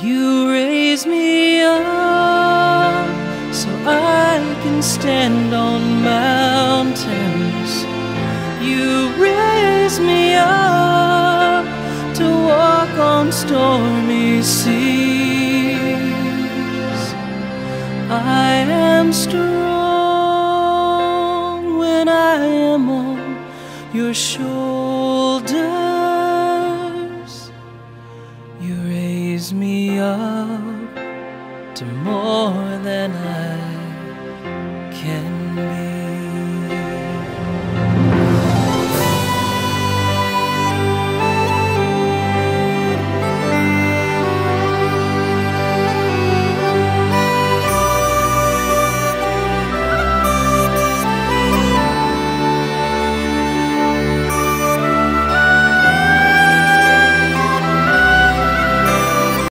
You raise me up so I can stand on mountains. You raise me up to walk on stormy seas. I am strong when I am on your shoulders. You raise me up to more than I